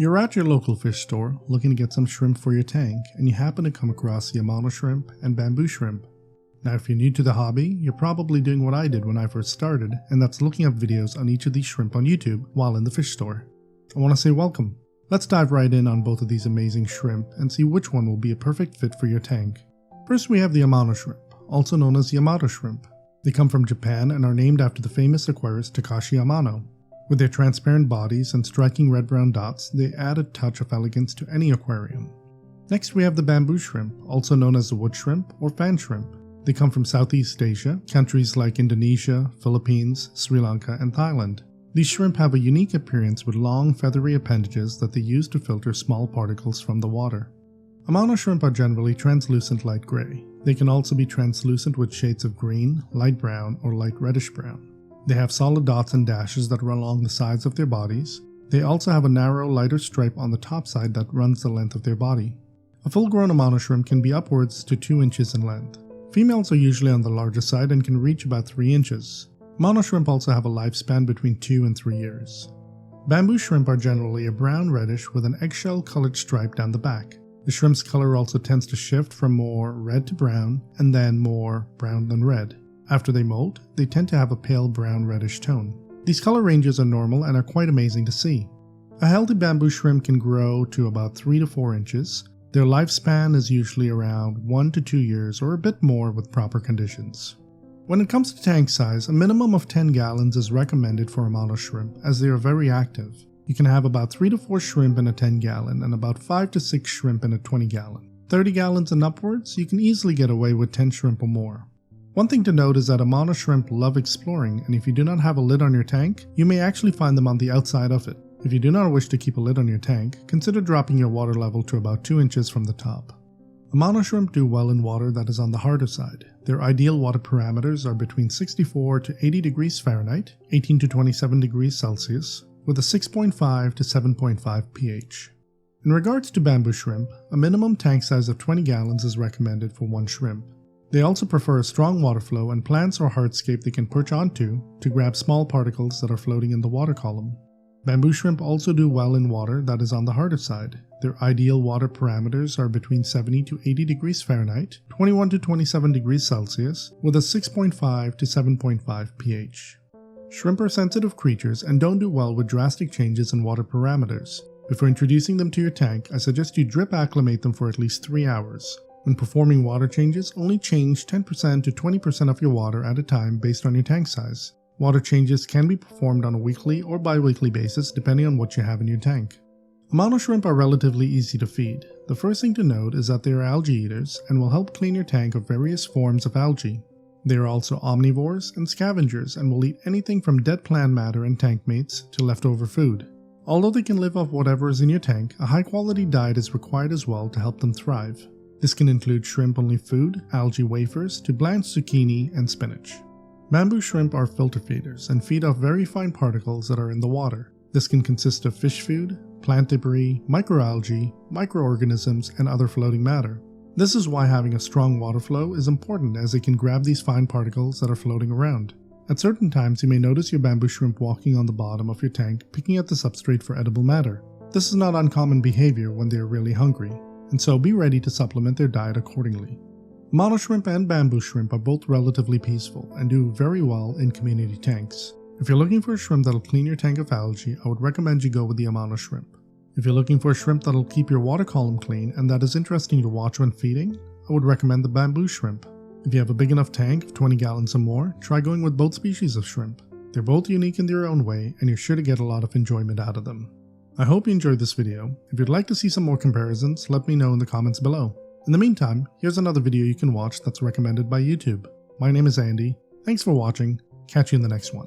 You're at your local fish store looking to get some shrimp for your tank, and you happen to come across the Amano shrimp and bamboo shrimp. Now if you're new to the hobby, you're probably doing what I did when I first started, and that's looking up videos on each of these shrimp on YouTube while in the fish store. I want to say welcome. Let's dive right in on both of these amazing shrimp and see which one will be a perfect fit for your tank. First we have the Amano shrimp, also known as the Amano shrimp. They come from Japan and are named after the famous aquarist Takashi Amano. With their transparent bodies and striking red-brown dots, they add a touch of elegance to any aquarium. Next we have the bamboo shrimp, also known as the wood shrimp or fan shrimp. They come from Southeast Asia, countries like Indonesia, Philippines, Sri Lanka, and Thailand. These shrimp have a unique appearance with long feathery appendages that they use to filter small particles from the water. Amano shrimp are generally translucent light gray. They can also be translucent with shades of green, light brown, or light reddish brown. They have solid dots and dashes that run along the sides of their bodies. They also have a narrow, lighter stripe on the top side that runs the length of their body. A full-grown Amano shrimp can be upwards to 2 inches in length. Females are usually on the larger side and can reach about 3 inches. Amano shrimp also have a lifespan between 2 and 3 years. Bamboo shrimp are generally a brown-reddish with an eggshell-colored stripe down the back. The shrimp's color also tends to shift from more red to brown and then more brown than red. After they molt, they tend to have a pale brown-reddish tone. These color ranges are normal and are quite amazing to see. A healthy bamboo shrimp can grow to about 3 to 4 inches. Their lifespan is usually around 1 to 2 years or a bit more with proper conditions. When it comes to tank size, a minimum of 10 gallons is recommended for Amano shrimp as they are very active. You can have about 3 to 4 shrimp in a 10 gallon and about 5 to 6 shrimp in a 20 gallon. 30 gallons and upwards, you can easily get away with 10 shrimp or more. One thing to note is that Amano shrimp love exploring, and if you do not have a lid on your tank, you may actually find them on the outside of it. If you do not wish to keep a lid on your tank, consider dropping your water level to about 2 inches from the top. Amano shrimp do well in water that is on the harder side. Their ideal water parameters are between 64 to 80 degrees Fahrenheit, 18 to 27 degrees Celsius, with a 6.5 to 7.5 pH. In regards to bamboo shrimp, a minimum tank size of 20 gallons is recommended for one shrimp. They also prefer a strong water flow and plants or hardscape they can perch onto to grab small particles that are floating in the water column. Bamboo shrimp also do well in water that is on the harder side. Their ideal water parameters are between 70 to 80 degrees Fahrenheit, 21 to 27 degrees Celsius, with a 6.5 to 7.5 pH. Shrimp are sensitive creatures and don't do well with drastic changes in water parameters. Before introducing them to your tank, I suggest you drip acclimate them for at least 3 hours. When performing water changes, only change 10% to 20% of your water at a time based on your tank size. Water changes can be performed on a weekly or bi-weekly basis depending on what you have in your tank. Amano shrimp are relatively easy to feed. The first thing to note is that they are algae eaters and will help clean your tank of various forms of algae. They are also omnivores and scavengers and will eat anything from dead plant matter and tank mates to leftover food. Although they can live off whatever is in your tank, a high-quality diet is required as well to help them thrive. This can include shrimp-only food, algae wafers, to blanched zucchini and spinach. Bamboo shrimp are filter feeders and feed off very fine particles that are in the water. This can consist of fish food, plant debris, microalgae, microorganisms, and other floating matter. This is why having a strong water flow is important, as it can grab these fine particles that are floating around. At certain times you may notice your bamboo shrimp walking on the bottom of your tank picking at the substrate for edible matter. This is not uncommon behavior when they are really hungry, and so be ready to supplement their diet accordingly. Amano shrimp and bamboo shrimp are both relatively peaceful and do very well in community tanks. If you're looking for a shrimp that'll clean your tank of algae, I would recommend you go with the Amano shrimp. If you're looking for a shrimp that'll keep your water column clean and that is interesting to watch when feeding, I would recommend the bamboo shrimp. If you have a big enough tank of 20 gallons or more, try going with both species of shrimp. They're both unique in their own way and you're sure to get a lot of enjoyment out of them. I hope you enjoyed this video. If you'd like to see some more comparisons, let me know in the comments below. In the meantime, here's another video you can watch that's recommended by YouTube. My name is Andy. Thanks for watching. Catch you in the next one.